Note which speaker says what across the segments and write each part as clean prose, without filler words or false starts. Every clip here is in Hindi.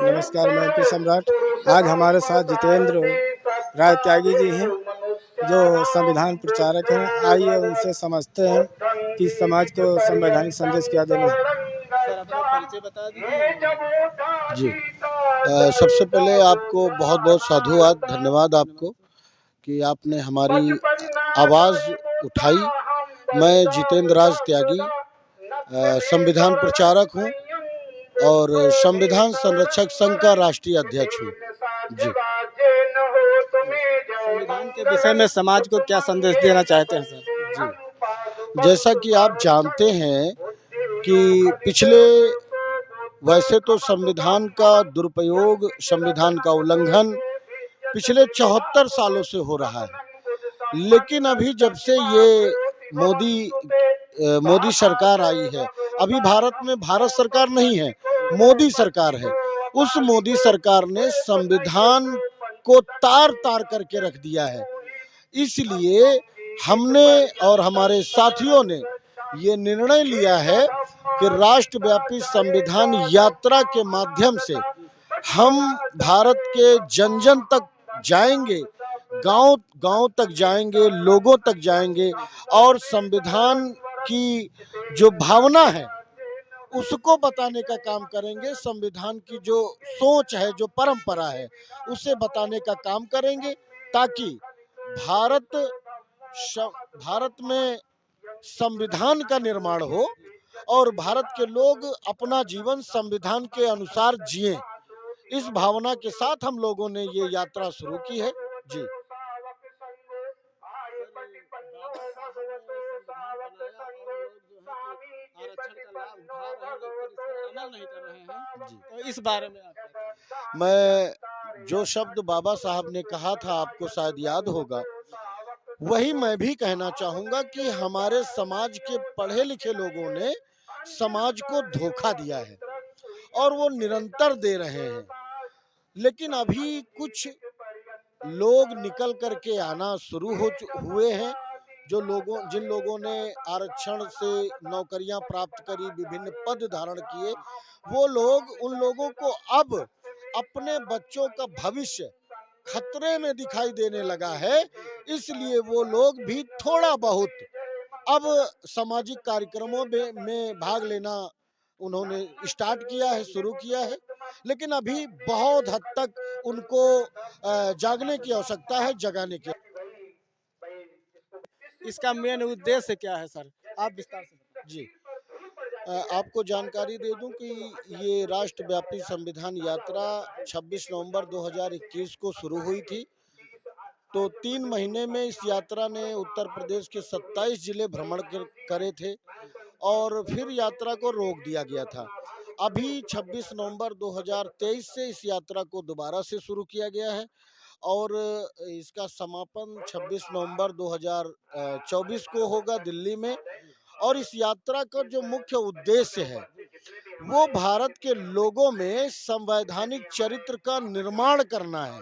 Speaker 1: नमस्कार, मैं एमपी सम्राट। आज हमारे साथ जितेंद्र राय त्यागी जी हैं, जो संविधान प्रचारक हैं। आइए उनसे समझते हैं कि समाज को संवैधानिक संदेश क्या देना है। सर, अपना परिचय बता दीजिए।
Speaker 2: जी, सबसे पहले आपको बहुत बहुत साधुवाद, धन्यवाद आपको कि आपने हमारी आवाज़ उठाई। मैं जितेंद्र राज त्यागी संविधान प्रचारक हूँ और संविधान संरक्षक संघ का राष्ट्रीय अध्यक्ष हूँ। जी,
Speaker 1: संविधान के विषय में समाज को क्या संदेश देना चाहते हैं सर?
Speaker 2: जी, जैसा कि आप जानते हैं कि वैसे तो संविधान का दुरुपयोग, संविधान का उल्लंघन पिछले 74 सालों से हो रहा है। लेकिन अभी जब से ये मोदी सरकार आई है, अभी भारत में भारत सरकार नहीं है, मोदी सरकार है। उस मोदी सरकार ने संविधान को तार तार करके रख दिया है। इसलिए हमने और हमारे साथियों ने ये निर्णय लिया है कि राष्ट्रव्यापी संविधान यात्रा के माध्यम से हम भारत के जन जन तक जाएंगे, गांव गांव तक जाएंगे, लोगों तक जाएंगे और संविधान की जो भावना है उसको बताने का काम करेंगे। संविधान की जो सोच है, जो परंपरा है, उसे बताने का काम करेंगे ताकि भारत भारत में संविधान का निर्माण हो और भारत के लोग अपना जीवन संविधान के अनुसार जिएं। इस भावना के साथ हम लोगों ने ये यात्रा शुरू की है। जी,
Speaker 1: तो इस बारे में आप क्या कहें?
Speaker 2: मैं जो शब्द बाबा साहब ने कहा था, आपको शायद याद होगा, वही मैं भी कहना चाहूँगा कि हमारे समाज के पढ़े लिखे लोगों ने समाज को धोखा दिया है और वो निरंतर दे रहे हैं। लेकिन अभी कुछ लोग निकल करके आना शुरू हुए हैं, जिन लोगों ने आरक्षण से नौकरियां प्राप्त करी, विभिन्न पद धारण किए, वो लोग उन लोगों को अब अपने बच्चों का भविष्य खतरे में दिखाई देने लगा है। इसलिए वो लोग भी थोड़ा बहुत अब सामाजिक कार्यक्रमों में भाग लेना उन्होंने स्टार्ट किया है, शुरू किया है। लेकिन अभी बहुत हद तक उनको जागने की आवश्यकता है, जगाने की।
Speaker 1: इसका मेन उद्देश्य क्या है सर? आप विस्तार से बताएं।
Speaker 2: जी, आपको जानकारी दे दूं कि ये राष्ट्रव्यापी संविधान यात्रा 26 नवंबर 2021 को शुरू हुई थी। तो 3 महीने में इस यात्रा ने उत्तर प्रदेश के 27 जिले भ्रमण करे थे और फिर यात्रा को रोक दिया गया था। अभी 26 नवंबर 2023 से इस यात्रा को दोबारा से शुरू किया गया है और इसका समापन 26 नवंबर 2024 को होगा दिल्ली में। और इस यात्रा का जो मुख्य उद्देश्य है वो भारत के लोगों में संवैधानिक चरित्र का निर्माण करना है।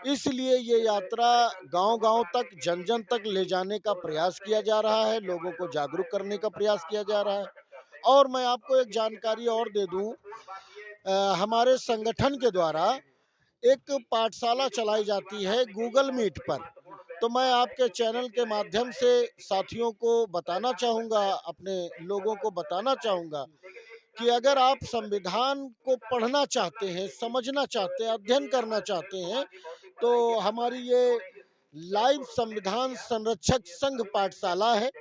Speaker 2: इसलिए ये यात्रा गांव-गांव तक, जन-जन तक ले जाने का प्रयास किया जा रहा है, लोगों को जागरूक करने का प्रयास किया जा रहा है। और मैं आपको एक जानकारी और दे दूं, हमारे संगठन के द्वारा एक पाठशाला चलाई जाती है गूगल मीट पर। तो मैं आपके चैनल के माध्यम से साथियों को बताना चाहूँगा, अपने लोगों को बताना चाहूँगा कि अगर आप संविधान को पढ़ना चाहते हैं, समझना चाहते हैं, अध्ययन करना चाहते हैं, तो हमारी ये लाइव संविधान संरक्षक संघ पाठशाला है,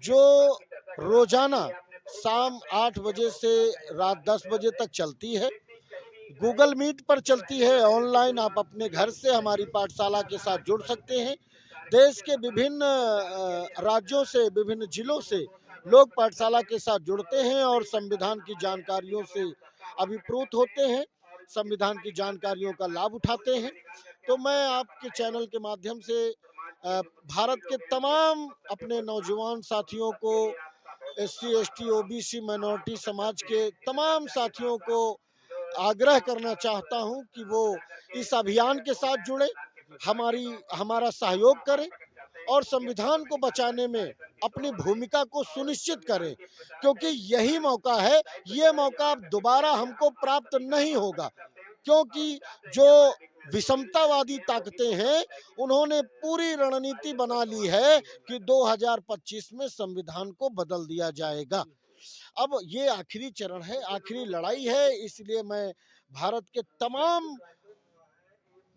Speaker 2: जो रोजाना शाम 8 बजे से रात 10 बजे तक चलती है। गूगल मीट पर चलती है। ऑनलाइन आप अपने घर से हमारी पाठशाला के साथ जुड़ सकते हैं। देश के विभिन्न राज्यों से, विभिन्न जिलों से लोग पाठशाला के साथ जुड़ते हैं और संविधान की जानकारियों से अभिप्रेत होते हैं, संविधान की जानकारियों का लाभ उठाते हैं। तो मैं आपके चैनल के माध्यम से भारत के तमाम अपने नौजवान साथियों को, SC, ST, OBC, माइनॉरिटी समाज के तमाम साथियों को आग्रह करना चाहता हूं कि वो इस अभियान के साथ जुड़े, हमारा सहयोग करें और संविधान को बचाने में अपनी भूमिका को सुनिश्चित करें, क्योंकि यही मौका है, ये मौका अब दोबारा हमको प्राप्त नहीं होगा। क्योंकि जो विषमतावादी ताकतें हैं, उन्होंने पूरी रणनीति बना ली है कि 2025 में संविधान को बदल दिया जाएगा। अब ये आखिरी चरण है, आखिरी लड़ाई है, इसलिए मैं भारत के तमाम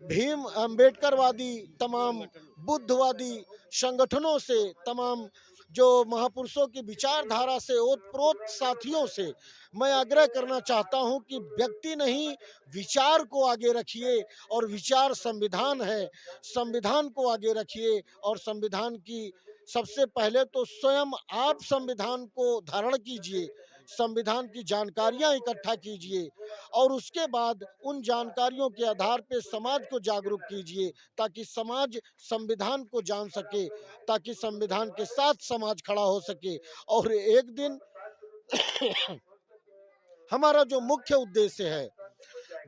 Speaker 2: भीम अम्बेडकरवादी, तमाम बुद्धवादी संगठनों से, तमाम जो महापुरुषों की विचारधारा से ओतप्रोत साथियों से मैं आग्रह करना चाहता हूं कि व्यक्ति नहीं, विचार को आगे रखिए, और विचार संविधान है। संविधान को आगे रखिए, और संविधान की सबसे पहले तो स्वयं आप संविधान को धारण कीजिए, संविधान की जानकारियां इकट्ठा कीजिए, और उसके बाद उन जानकारियों के आधार पे समाज को जागरूक कीजिए, ताकि समाज संविधान को जान सके, ताकि संविधान के साथ समाज खड़ा हो सके। और एक दिन हमारा जो मुख्य उद्देश्य है,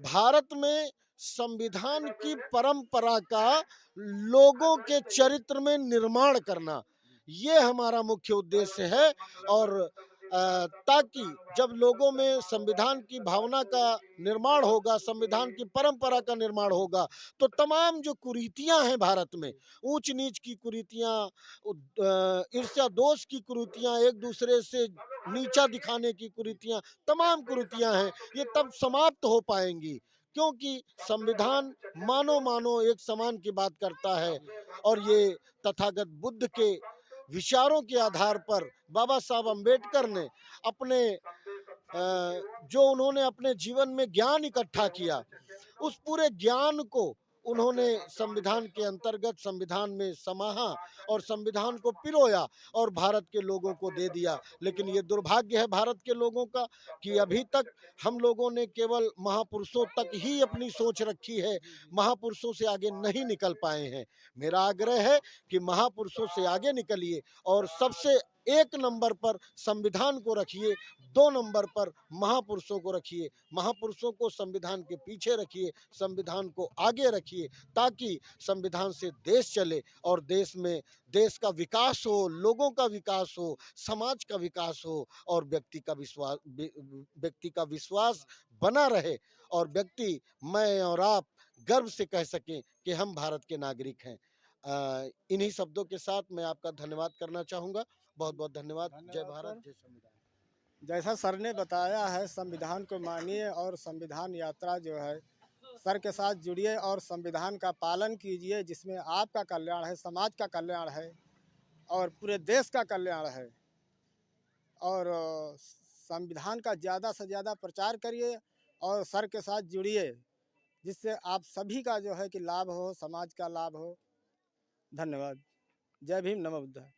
Speaker 2: भारत में संविधान की परंपरा का लोगों के चरित्र में निर्माण करना, ये हमारा मुख्य उद्देश्य है। और ताकि जब लोगों में संविधान की भावना का निर्माण होगा, संविधान की परंपरा का निर्माण होगा, तो तमाम जो कुरीतियां हैं भारत में, ऊंच नीच की कुरीतियां, ईर्ष्या दोष की कुरीतियां, एक दूसरे से नीचा दिखाने की कुरीतियां, तमाम कुरीतियां हैं, ये तब समाप्त हो पाएंगी। क्योंकि संविधान मानो मानो एक समान की बात करता है, और ये तथागत बुद्ध के विचारों के आधार पर बाबा साहब अम्बेडकर ने अपने जो उन्होंने अपने जीवन में ज्ञान इकट्ठा किया, उस पूरे ज्ञान को उन्होंने संविधान के अंतर्गत, संविधान में समाहा, और संविधान को पिरोया, और भारत के लोगों को दे दिया। लेकिन ये दुर्भाग्य है भारत के लोगों का कि अभी तक हम लोगों ने केवल महापुरुषों तक ही अपनी सोच रखी है, महापुरुषों से आगे नहीं निकल पाए हैं। मेरा आग्रह है कि महापुरुषों से आगे निकलिए, और सबसे एक नंबर पर संविधान को रखिए, 2 नंबर पर महापुरुषों को रखिए। महापुरुषों को संविधान के पीछे रखिए, संविधान को आगे रखिए, ताकि संविधान से देश चले, और देश में देश का विकास हो, लोगों का विकास हो, समाज का विकास हो, और व्यक्ति का विश्वास बना रहे, और व्यक्ति, मैं और आप गर्व से कह सकें कि हम भारत के नागरिक हैं। इन्हीं शब्दों के साथ मैं आपका धन्यवाद करना चाहूँगा। बहुत बहुत धन्यवाद। जय भारत, जय संविधान।
Speaker 1: जैसा सर ने बताया है, संविधान को मानिए और संविधान यात्रा जो है सर के साथ जुड़िए और संविधान का पालन कीजिए, जिसमें आपका कल्याण है, समाज का कल्याण है, और पूरे देश का कल्याण है। और संविधान का ज़्यादा से ज़्यादा प्रचार करिए और सर के साथ जुड़िए, जिससे आप सभी का जो है कि लाभ हो, समाज का लाभ हो। धन्यवाद। जय भीम, नमो बुद्धाय।